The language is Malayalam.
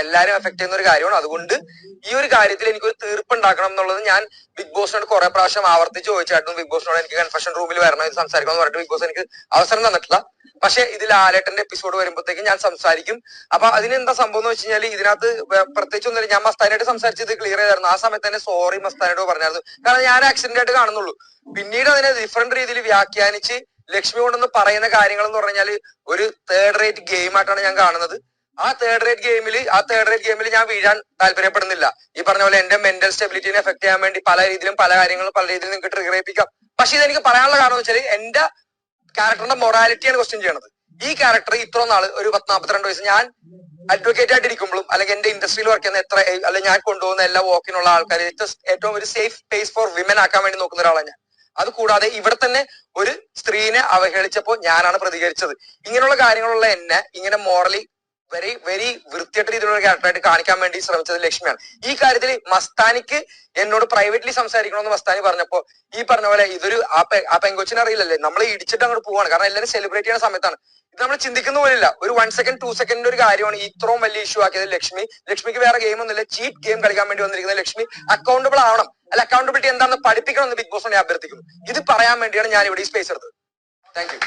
എല്ലാരും എഫക്ട് ചെയ്യുന്ന ഒരു കാര്യമാണ്. അതുകൊണ്ട് ഈ ഒരു കാര്യത്തിൽ എനിക്കൊരു തീർപ്പുണ്ടാക്കണം എന്നുള്ളത് ഞാൻ ബിഗ് ബോസിനോട് കുറെ പ്രാവശ്യം ആവർത്തിച്ച് ചോദിച്ചായിരുന്നു. ബിഗ് ബോസിനോട് എനിക്ക് കൺഫെഷൻ റൂമിൽ വരണം, ഇത് സംസാരിക്കണം എന്ന് പറഞ്ഞിട്ട് ബിഗ് ബോസ് എനിക്ക് അവസരം തന്നിട്ടില്ല. പക്ഷെ ഇതിൽ ലാലേട്ടന്റെ എപ്പിസോഡ് വരുമ്പോഴത്തേക്കും ഞാൻ സംസാരിക്കും. അപ്പൊ അതിനെന്താ സംഭവം എന്ന് വെച്ച് കഴിഞ്ഞാൽ ഇതിനകത്ത് പ്രത്യേകിച്ച് ഒന്നുമില്ല. ഞാൻ മസ്താനായിട്ട് സംസാരിച്ചത് ക്ലിയർ ചെയ്തായിരുന്നു. ആ സമയത്ത് തന്നെ സോറി മസ്താനായിട്ട് പറഞ്ഞായിരുന്നു. കാരണം ഞാൻ ആക്സിഡന്റ് ആയിട്ട് കാണുന്നുള്ളൂ. പിന്നീട് അതിനെ ഡിഫറെന്റ് രീതിയിൽ വ്യാഖ്യാനിച്ച് ലക്ഷ്മി കൊണ്ടൊന്ന് പറയുന്ന കാര്യങ്ങൾ എന്ന് പറഞ്ഞാൽ ഒരു തേർഡ് റേറ്റ് ഗെയിം ആയിട്ടാണ് ഞാൻ കാണുന്നത്. ആ തേർഡ് റേറ്റ് ഗെയിമിൽ ഞാൻ വീഴാൻ താല്പര്യപ്പെടുന്നില്ല. ഈ പറഞ്ഞ പോലെ എന്റെ മെന്റൽ സ്റ്റെബിലിറ്റിനെ എഫക്ട് ചെയ്യാൻ വേണ്ടി പല രീതിയിലും പല രീതിയിലും നിങ്ങൾക്ക് ട്രിഗർ ചെയ്യിപ്പിക്കാം. പക്ഷെ ഇതെനിക്ക് പറയാനുള്ള കാരണം എന്ന് വെച്ചാൽ എന്റെ ക്യാരക്ടറിന്റെ മൊറാലിറ്റിയാണ് ക്വസ്റ്റ്യൻ ചെയ്യണത്. ഈ ക്യാരക്ടർ ഇത്ര നാള് ഒരു 42 വയസ്സ് ഞാൻ അഡ്വക്കേറ്റ് ആയിട്ട് ഇരിക്കുമ്പോഴും അല്ലെങ്കിൽ എന്റെ ഇൻഡസ്ട്രിയിൽ വർക്ക് ചെയ്യുന്ന എത്ര അല്ലെങ്കിൽ ഞാൻ കൊണ്ടുപോകുന്ന എല്ലാ വോക്കിനുള്ള ആൾക്കാർ ഏറ്റവും ഒരു സേഫ് സ്പേസ് ഫോർ വിമൻ ആക്കാൻ വേണ്ടി നോക്കുന്ന ഒരാളാണ് ഞാൻ. അത് കൂടാതെ ഇവിടെ തന്നെ ഒരു സ്ത്രീനെ അവഹേളിച്ചപ്പോൾ ഞാനാണ് പ്രതികരിച്ചത്. ഇങ്ങനെയുള്ള കാര്യങ്ങളുള്ള എന്നെ ഇങ്ങനെ മോറലി വെരി വൃത്തിയായിട്ട് രീതിയിലുള്ള ക്യാരക്ടറായിട്ട് കാണിക്കാൻ വേണ്ടി ശ്രമിച്ചത് ലക്ഷ്മിയാണ്. ഈ കാര്യത്തിൽ മസ്താനിക്ക് എന്നോട് പ്രൈവറ്റ്ലി സംസാരിക്കണമെന്ന് മസ്താനി പറഞ്ഞപ്പോ ഈ പറഞ്ഞ പോലെ ഇതൊരു ആ പെങ്കൊച്ചിനെ അറിയില്ലല്ലേ, നമ്മൾ ഇടിച്ചിട്ട് അങ്ങോട്ട് പോവാണ്. കാരണം എല്ലാവരും സെലിബ്രേറ്റ് ചെയ്യുന്ന സമയത്താണ്. ഇത് നമ്മൾ ചിന്തിക്കുന്ന പോലില്ല. ഒരു 1 സെക്കൻഡ് 2 സെക്കൻഡിന്റെ ഒരു കാര്യമാണ് ഇത്രയും വലിയ ഇഷ്യൂ ആക്കിയത് ലക്ഷ്മിക്ക് വേറെ ഗെയിം ഒന്നുമില്ല. ചീറ്റ് ഗെയിം കളിക്കാൻ വേണ്ടി വന്നിരിക്കുന്ന ലക്ഷ്മി അക്കൗണ്ടബിൾ ആവണം. അല്ല, അക്കൗണ്ടബിലിറ്റി എന്താണെന്ന് പഠിപ്പിക്കണം എന്ന് ബിഗ് ബോസിനെ അഭ്യർത്ഥിക്കുന്നു. ഇത് പറയാൻ വേണ്ടിയാണ് ഞാൻ ഇവിടെ ഈ സ്പേസ് എടുത്തത്. Thank you.